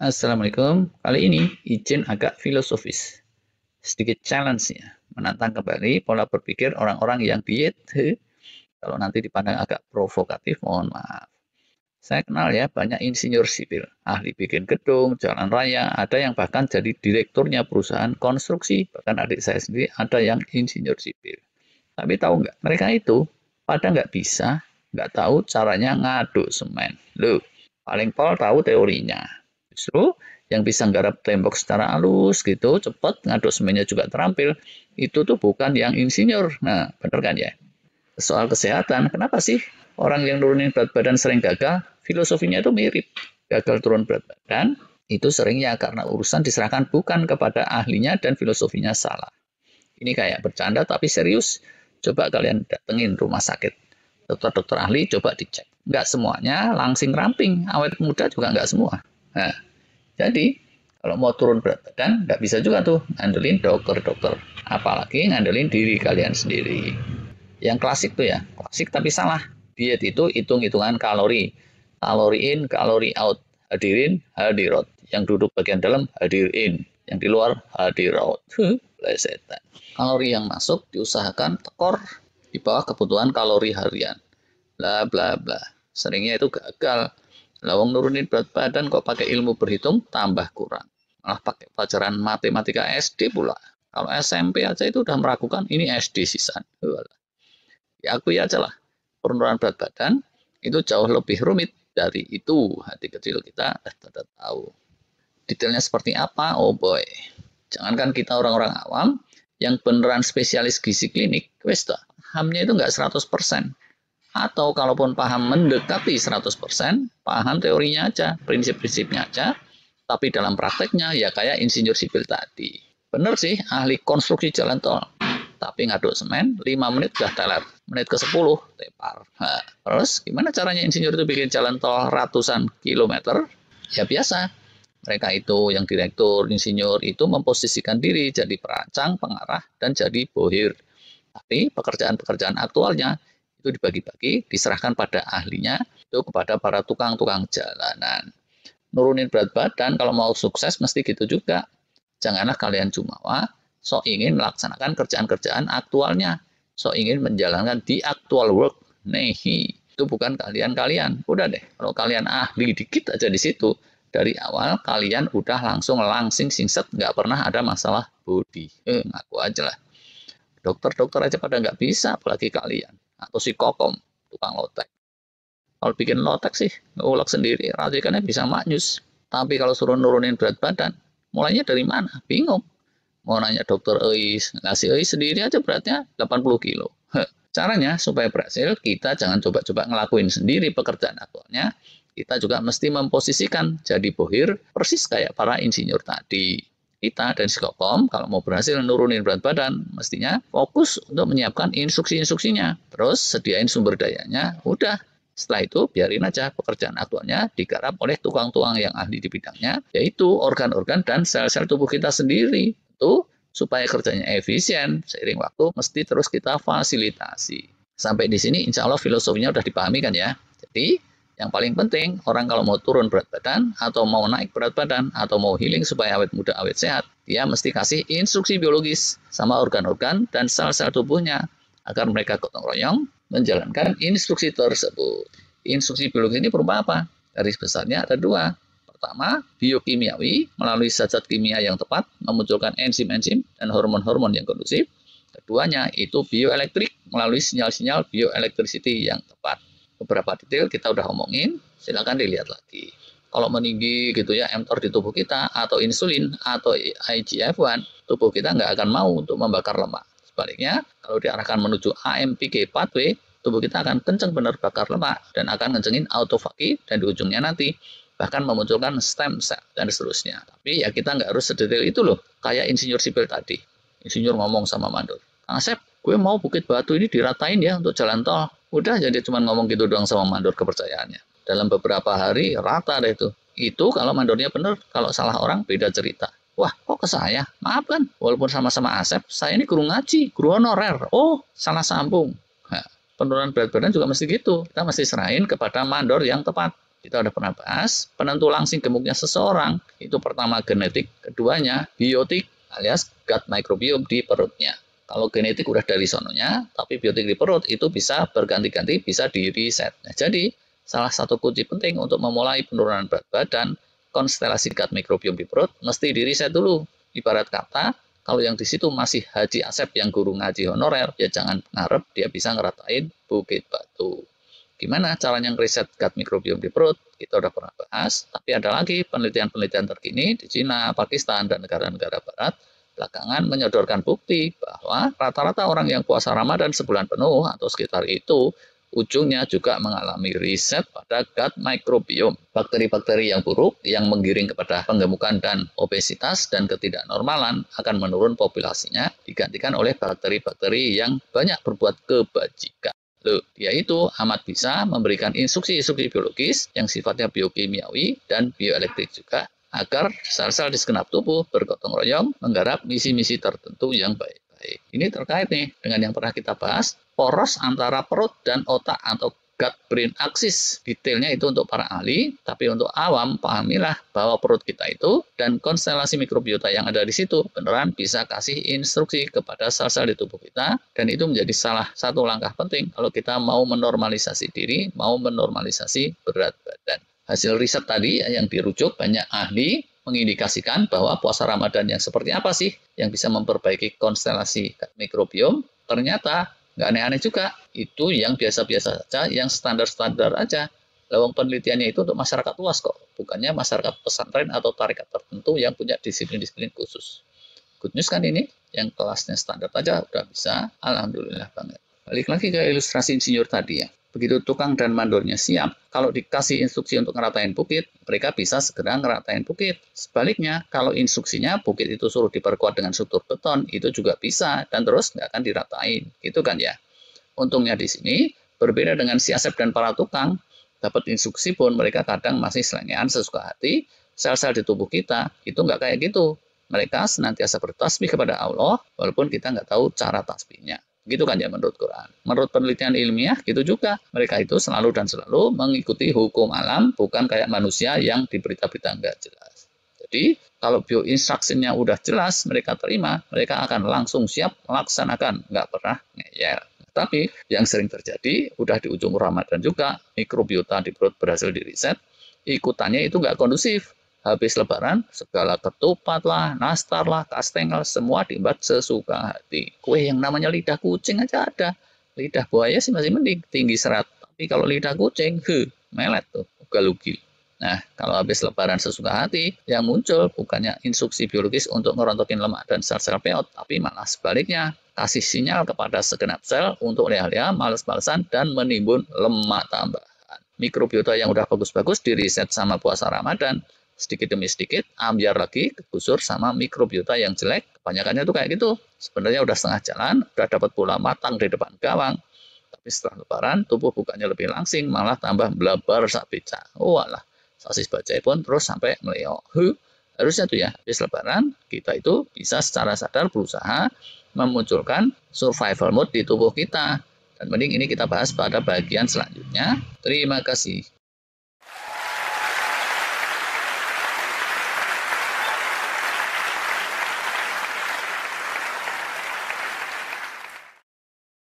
Assalamualaikum. Kali ini izin agak filosofis. Sedikit challenge ya. Menantang kembali pola berpikir orang-orang yang diet. Kalau nanti dipandang agak provokatif, mohon maaf. Saya kenal ya banyak insinyur sipil, ahli bikin gedung, jalan raya, ada yang bahkan jadi direkturnya perusahaan konstruksi, bahkan adik saya sendiri ada yang insinyur sipil. Tapi tahu nggak, mereka itu pada nggak bisa, nggak tahu caranya ngaduk semen. Loh, paling pol tahu teorinya. Justru yang bisa nggarap tembok secara halus gitu, cepat, ngaduk semennya juga terampil, itu tuh bukan yang insinyur. Nah, bener kan ya? Soal kesehatan, kenapa sih orang yang nurunin berat badan sering gagal? Filosofinya itu mirip. Gagal turun berat badan, itu seringnya karena urusan diserahkan bukan kepada ahlinya dan filosofinya salah. Ini kayak bercanda tapi serius. Coba kalian datengin rumah sakit. Dokter-dokter ahli coba dicek. Nggak semuanya langsing ramping. Awet muda juga nggak semua. Nah, jadi kalau mau turun berat badan, nggak bisa juga tuh ngandelin dokter-dokter. Apalagi ngandelin diri kalian sendiri. Yang klasik tuh ya, klasik tapi salah. Diet itu hitung-hitungan kalori. Kalori in, kalori out. Hadirin, hadirat. Yang duduk bagian dalam, hadir in. Yang di luar, hadir out. Plesetan. Kalori yang masuk diusahakan tekor di bawah kebutuhan kalori harian. Bla bla bla. Seringnya itu gagal. Lawang nurunin berat badan kok pakai ilmu berhitung tambah kurang. Malah pakai pelajaran matematika SD pula. Kalau SMP aja itu udah meragukan, ini SD sisan. Ya akui aja lah, penurunan berat badan itu jauh lebih rumit dari itu. Hati kecil kita tidak tahu. Detailnya seperti apa? Oh boy. Jangankan kita orang-orang awam, yang beneran spesialis gizi klinik, wes dah, pahamnya itu nggak 100%. Atau kalaupun paham mendekati 100%, paham teorinya aja, prinsip-prinsipnya aja, tapi dalam prakteknya ya kayak insinyur sipil tadi. Bener sih, ahli konstruksi jalan tol. Tapi ngaduk semen, 5 menit udah teler. Menit ke-10, tepar. Nah, terus gimana caranya insinyur itu bikin jalan tol ratusan kilometer? Ya biasa. Mereka itu yang direktur, insinyur itu memposisikan diri jadi perancang, pengarah, dan jadi bohir. Tapi pekerjaan-pekerjaan aktualnya itu dibagi-bagi, diserahkan pada ahlinya, itu kepada para tukang-tukang jalanan. Nurunin berat badan, kalau mau sukses mesti gitu juga. Janganlah kalian jumawa, sok ingin melaksanakan kerjaan-kerjaan aktualnya. Sok ingin menjalankan di actual work. Nih, itu bukan kalian-kalian. Udah deh, kalau kalian ahli dikit aja di situ, dari awal kalian udah langsing singset, nggak pernah ada masalah body. Ngaku aja lah. Dokter-dokter aja pada nggak bisa, apalagi kalian. Atau si kokom, tukang lotek. Kalau bikin lotek sih, ngulek sendiri, racikannya bisa maknyus. Tapi kalau suruh nurunin berat badan, mulainya dari mana? Bingung. Mau nanya dokter Eis, ngasih Eis sendiri aja beratnya 80 kilo. Caranya supaya berhasil, kita jangan coba-coba ngelakuin sendiri pekerjaan aktualnya. Kita juga mesti memposisikan jadi bohir persis kayak para insinyur tadi. Kita dan Psikokom kalau mau berhasil nurunin berat badan, mestinya fokus untuk menyiapkan instruksi-instruksinya. Terus sediain sumber dayanya, udah. Setelah itu biarin aja pekerjaan aktualnya digarap oleh tukang-tukang yang ahli di bidangnya, yaitu organ-organ dan sel-sel tubuh kita sendiri. Itu supaya kerjanya efisien, seiring waktu mesti terus kita fasilitasi. Sampai di sini insya Allah filosofinya udah dipahami kan ya. Jadi yang paling penting orang kalau mau turun berat badan atau mau naik berat badan atau mau healing supaya awet muda awet sehat, dia mesti kasih instruksi biologis sama organ-organ dan sel-sel tubuhnya agar mereka gotong royong menjalankan instruksi tersebut. Instruksi biologis ini berupa apa? Garis besarnya ada dua. Pertama, biokimiawi melalui zat-zat kimia yang tepat memunculkan enzim-enzim dan hormon-hormon yang kondusif. Keduanya itu bioelektrik melalui sinyal-sinyal bioelektrisiti yang tepat. Beberapa detail kita udah omongin, silakan dilihat lagi. Kalau meninggi gitu ya mTOR di tubuh kita atau insulin atau IGF-1, tubuh kita nggak akan mau untuk membakar lemak. Sebaliknya, kalau diarahkan menuju AMPK pathway, tubuh kita akan kenceng benar bakar lemak dan akan ngencengin autofagi dan di ujungnya nanti bahkan memunculkan stem cell dan seterusnya. Tapi ya kita nggak harus sedetail itu loh, kayak insinyur sipil tadi. Insinyur ngomong sama mandor, Kang Asep, gue mau Bukit Batu ini diratain ya untuk jalan tol. Udah jadi cuma ngomong gitu doang sama mandor kepercayaannya. Dalam beberapa hari rata deh itu. Itu kalau mandornya bener, kalau salah orang beda cerita. Wah, kok ke saya? Maaf kan, walaupun sama-sama Asep, saya ini guru ngaji, guru honorer. Oh, salah sambung. Nah, penurunan berat badan juga mesti gitu. Kita mesti serahin kepada mandor yang tepat. Kita udah pernah bahas, penentu langsing gemuknya seseorang itu pertama genetik, keduanya biotik alias gut microbiome di perutnya. Kalau genetik udah dari sononya, tapi biotik di perut itu bisa berganti-ganti, bisa di reset. Nah, jadi salah satu kunci penting untuk memulai penurunan berat badan, konstelasi gut microbiome di perut mesti di reset dulu. Ibarat kata, kalau yang di situ masih Haji Asep yang guru ngaji honorer, ya jangan ngarep dia bisa ngeratain Bukit Batu. Gimana caranya ngeriset gut microbiome di perut? Kita udah pernah bahas, tapi ada lagi penelitian-penelitian terkini di Cina, Pakistan, dan negara-negara barat belakangan menyodorkan bukti bahwa rata-rata orang yang puasa Ramadan sebulan penuh atau sekitar itu ujungnya juga mengalami riset pada gut microbiome. Bakteri-bakteri yang buruk yang menggiring kepada penggemukan dan obesitas dan ketidaknormalan akan menurun populasinya digantikan oleh bakteri-bakteri yang banyak berbuat kebajikan. Dia itu amat bisa memberikan instruksi-instruksi biologis yang sifatnya biokimiawi dan bioelektrik juga agar sel-sel di segenap tubuh bergotong royong menggarap misi-misi tertentu yang baik-baik. Ini terkait nih dengan yang pernah kita bahas, poros antara perut dan otak atau gut-brain axis. Detailnya itu untuk para ahli, tapi untuk awam pahamilah bahwa perut kita itu dan konstelasi mikrobiota yang ada di situ beneran bisa kasih instruksi kepada sel-sel di tubuh kita, dan itu menjadi salah satu langkah penting kalau kita mau menormalisasi diri, mau menormalisasi berat badan. Hasil riset tadi yang dirujuk banyak ahli mengindikasikan bahwa puasa Ramadan yang seperti apa sih yang bisa memperbaiki konstelasi mikrobiom. Ternyata nggak aneh-aneh juga, itu yang biasa-biasa saja, yang standar-standar aja. Lawang penelitiannya itu untuk masyarakat luas kok, bukannya masyarakat pesantren atau tarekat tertentu yang punya disiplin-disiplin khusus. Good news kan ini, yang kelasnya standar aja udah bisa, alhamdulillah banget. Balik lagi ke ilustrasi insinyur tadi ya. Begitu tukang dan mandornya siap, kalau dikasih instruksi untuk ngeratain bukit, mereka bisa segera ngeratain bukit. Sebaliknya, kalau instruksinya bukit itu suruh diperkuat dengan struktur beton, itu juga bisa, dan terus nggak akan diratain. Gitu kan ya. Untungnya di sini, berbeda dengan si Asep dan para tukang, dapat instruksi pun mereka kadang masih selengean sesuka hati, sel-sel di tubuh kita, itu nggak kayak gitu. Mereka senantiasa bertasbih kepada Allah, walaupun kita nggak tahu cara tasbihnya. Gitu kan ya menurut Quran. Menurut penelitian ilmiah gitu juga. Mereka itu selalu dan selalu mengikuti hukum alam, bukan kayak manusia yang di berita-berita nggak jelas. Jadi kalau bio-instruksinya udah jelas, mereka terima, mereka akan langsung siap melaksanakan, nggak pernah ngeyel. Tapi yang sering terjadi, udah di ujung Ramadan juga, mikrobiota di perut berhasil diriset, ikutannya itu nggak kondusif. Habis lebaran, segala ketupat lah, nastar lah, kastengel, semua diembat sesuka hati. Kue yang namanya lidah kucing aja ada. Lidah buaya sih masih mending, tinggi serat. Tapi kalau lidah kucing, melet tuh, ugal-ugil. Nah, kalau habis lebaran sesuka hati, yang muncul bukannya instruksi biologis untuk ngerontokin lemak dan sel-sel peot, tapi malah sebaliknya, kasih sinyal kepada segenap sel untuk leha-leha, males-malesan, dan menimbun lemak tambahan. Mikrobiota yang udah bagus-bagus diriset sama puasa Ramadan, sedikit demi sedikit ambiar lagi kegusur sama mikrobiota yang jelek. Kebanyakannya tuh kayak gitu. Sebenarnya udah setengah jalan, udah dapat bola matang di depan gawang. Tapi setelah lebaran, tubuh bukannya lebih langsing, malah tambah blabar sak beca. Walah, sasis bajai pun terus sampai meleo. Harusnya tuh ya, habis lebaran, kita itu bisa secara sadar berusaha memunculkan survival mode di tubuh kita. Dan mending ini kita bahas pada bagian selanjutnya. Terima kasih.